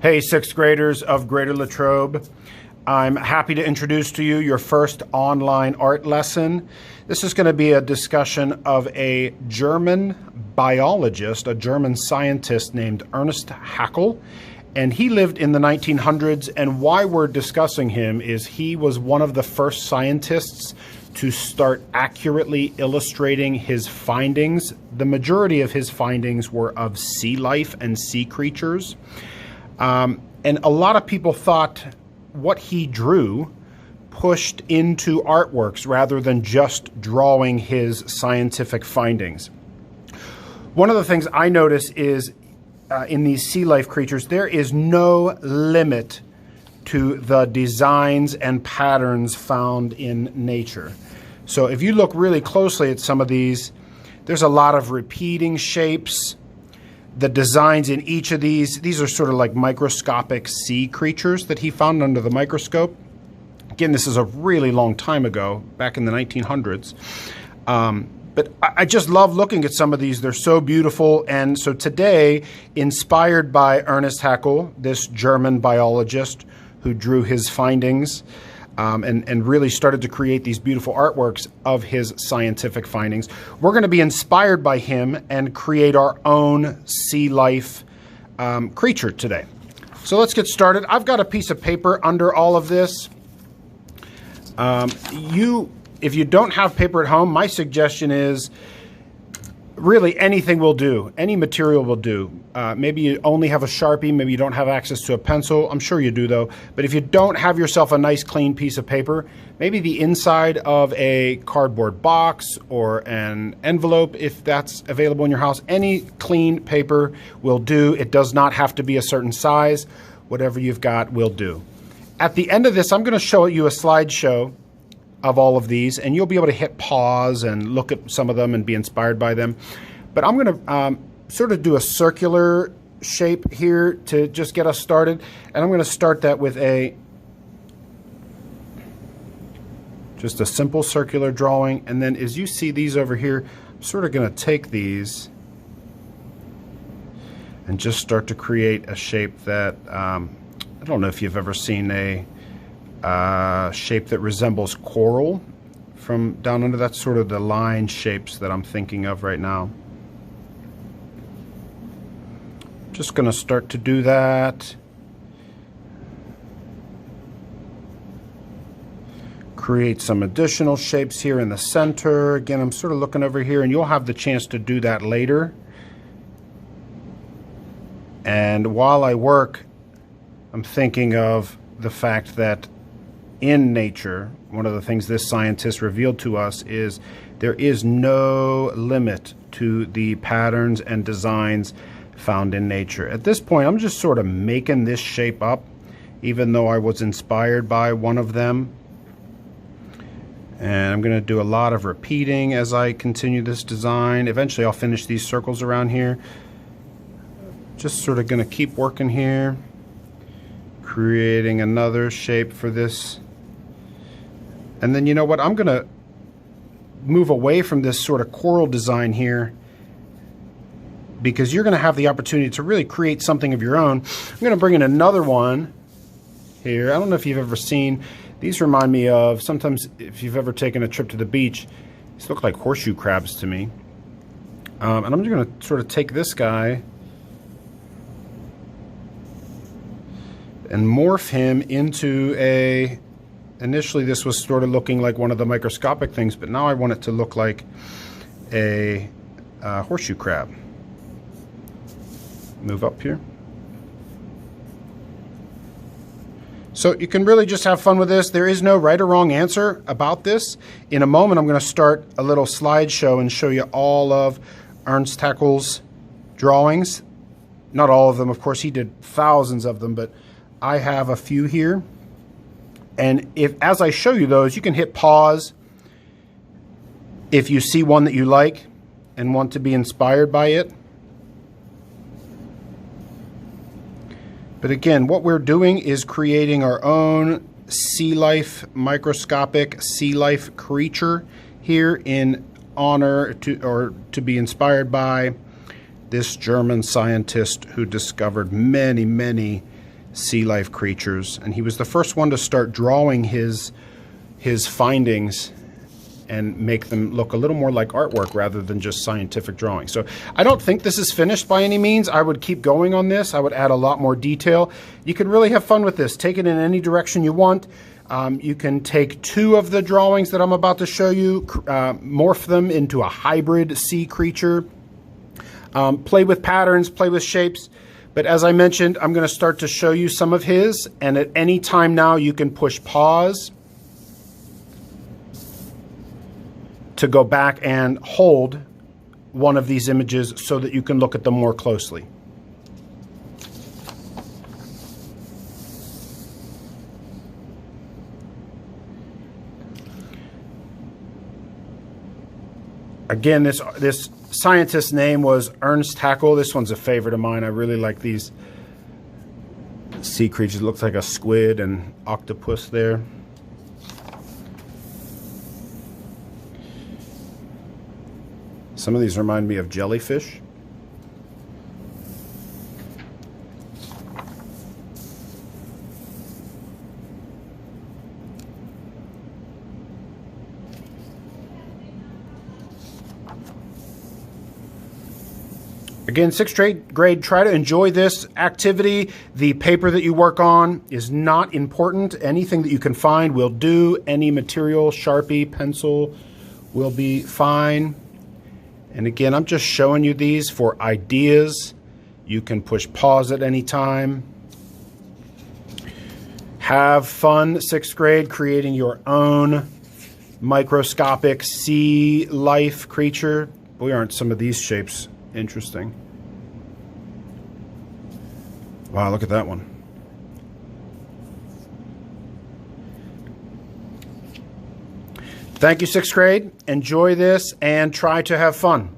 Hey, sixth graders of Greater Latrobe. I'm happy to introduce to you your first online art lesson. This is going to be a discussion of a German biologist, a German scientist named Ernst Haeckel, and he lived in the 1900s, and why we're discussing him is he was one of the first scientists to start accurately illustrating his findings. The majority of his findings were of sea life and sea creatures. And a lot of people thought what he drew pushed into artworks rather than just drawing his scientific findings. One of the things I notice is in these sea life creatures, there is no limit to the designs and patterns found in nature. So if you look really closely at some of these, there's a lot of repeating shapes. The designs in each of these are sort of like microscopic sea creatures that he found under the microscope. Again, this is a really long time ago, back in the 1900s. But I just love looking at some of these. They're so beautiful. And so today, inspired by Ernst Haeckel, this German biologist who drew his findings, and really started to create these beautiful artworks of his scientific findings. We're going to be inspired by him and create our own sea life creature today. So let's get started. I've got a piece of paper under all of this. If you don't have paper at home, my suggestion is really anything will do. Any material will do. Maybe you only have a Sharpie. Maybe you don't have access to a pencil. I'm sure you do, though. But if you don't have yourself a nice, clean piece of paper, maybe the inside of a cardboard box or an envelope, if that's available in your house, any clean paper will do. It does not have to be a certain size. Whatever you've got will do. At the end of this, I'm going to show you a slideshow of all of these, and you'll be able to hit pause and look at some of them and be inspired by them. But I'm going to sort of do a circular shape here to just get us started, and I'm going to start that with just a simple circular drawing, and then as you see these over here, I'm sort of going to take these and just start to create a shape that I don't know if you've ever seen a shape that resembles coral from down under. That's sort of the line shapes that I'm thinking of right now. Just going to start to do that. Create some additional shapes here in the center. Again, I'm sort of looking over here, and you'll have the chance to do that later. And while I work, I'm thinking of the fact that in nature, one of the things this scientist revealed to us is there is no limit to the patterns and designs found in nature. At this point, I'm just sort of making this shape up, even though I was inspired by one of them. And I'm going to do a lot of repeating as I continue this design. Eventually, I'll finish these circles around here. Just sort of going to keep working here, creating another shape for this. And then, you know what, I'm going to move away from this sort of coral design here because you're going to have the opportunity to really create something of your own. I'm going to bring in another one here. I don't know if you've ever seen, these remind me of, sometimes if you've ever taken a trip to the beach, these look like horseshoe crabs to me. And I'm just going to sort of take this guy and morph him into a, initially this was sort of looking like one of the microscopic things, but now I want it to look like a horseshoe crab. Move up here. So you can really just have fun with this. There is no right or wrong answer about this. In a moment, I'm going to start a little slideshow and show you all of Ernst Haeckel's drawings. Not all of them, of course. He did thousands of them, but I have a few here. And as I show you those, you can hit pause if you see one that you like and want to be inspired by it. But again, what we're doing is creating our own sea life, microscopic sea life creature here in honor to, or to be inspired by this German scientist who discovered many, many sea life creatures, and he was the first one to start drawing his findings and make them look a little more like artwork rather than just scientific drawing. So I don't think this is finished by any means. I would keep going on this. I would add a lot more detail. You can really have fun with this. Take it in any direction you want. You can take 2 of the drawings that I'm about to show you, morph them into a hybrid sea creature, play with patterns, play with shapes. But as I mentioned, I'm going to start to show you some of his, and at any time now you can push pause to go back and hold one of these images so that you can look at them more closely. Again, this scientist's name was Ernst Haeckel. This one's a favorite of mine. I really like these sea creatures. It looks like a squid and octopus there. Some of these remind me of jellyfish. Again, 6th grade, try to enjoy this activity. The paper that you work on is not important. Anything that you can find will do. Any material, Sharpie, pencil will be fine. And again, I'm just showing you these for ideas. You can push pause at any time. Have fun, 6th grade, creating your own microscopic sea life creature. Boy, aren't some of these shapes interesting. Wow, look at that one. Thank you, 6th grade. Enjoy this and try to have fun.